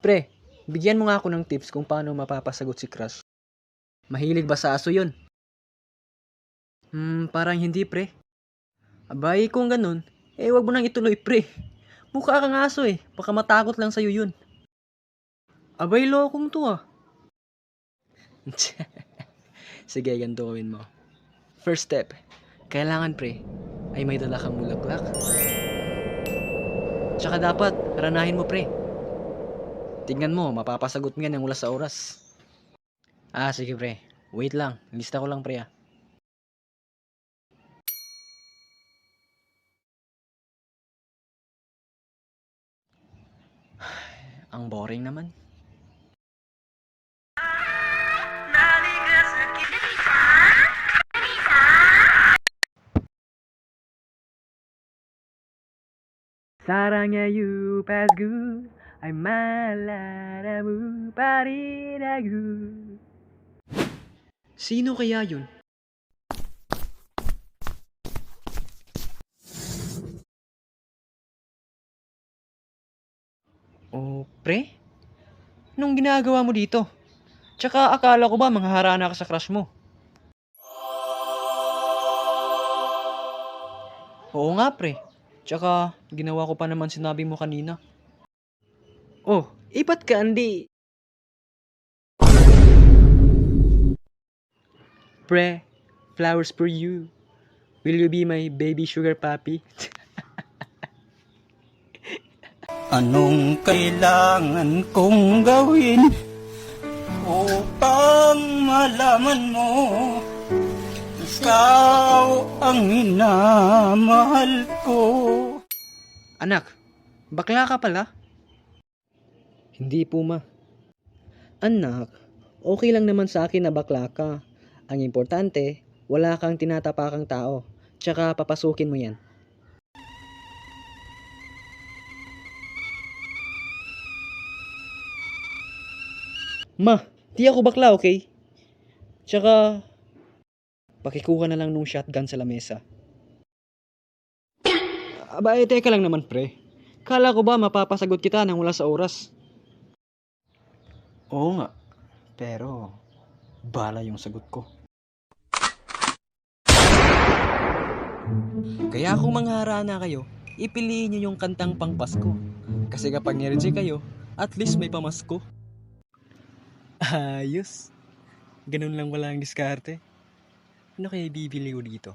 Pre, bigyan mo nga ako ng tips kung paano mapapasagot si crush. Mahilig ba sa aso yun? Parang hindi pre. Abay, kung ganun, wag mo nang ituloy pre. Mukha kang aso baka matakot lang sa'yo yun. Abay, lokong to ah. Sige, ganito gawin mo. First step, kailangan pre, ay may dala kang bulaklak. Tsaka dapat, ranahin mo pre. Tingnan mo, mapapasagot mo yan ng oras sa oras. Sige pre. Wait lang, lista ko lang pre ah. Ang boring naman. 사랑해요 pasgu ay malalamu parinagu. Sino kaya yun? Oh, pre? Anong ginagawa mo dito? Tsaka akala ko ba manghaharana ka sa crush mo? Oo nga pre. Tsaka ginawa ko pa naman sinabi mo kanina. Oh, ipat ka andi. Pre, flowers for you. Will you be my baby sugar puppy? Anong kailangan kong gawin upang malaman mo ikaw ang minamahal ko? Anak, bakla ka pala? Hindi po ma. Anak, okay lang naman sa akin na bakla ka. Ang importante, wala kang tinatapakang tao. Tsaka papasukin mo yan. Ma, di ako bakla, okay? Tsaka, pakikuha na lang nung shotgun sa lamesa. Teka lang naman pre. Kala ko ba mapapasagot kita ng wala sa oras? Oo nga, pero bala yung sagot ko. Kaya kung mangharana kayo, ipiliin nyo yung kantang pangpasko. Kasi kapag nireject kayo, at least may pamasko. Ayos. Ganun lang wala ang diskarte. Ano kaya bibili ko dito?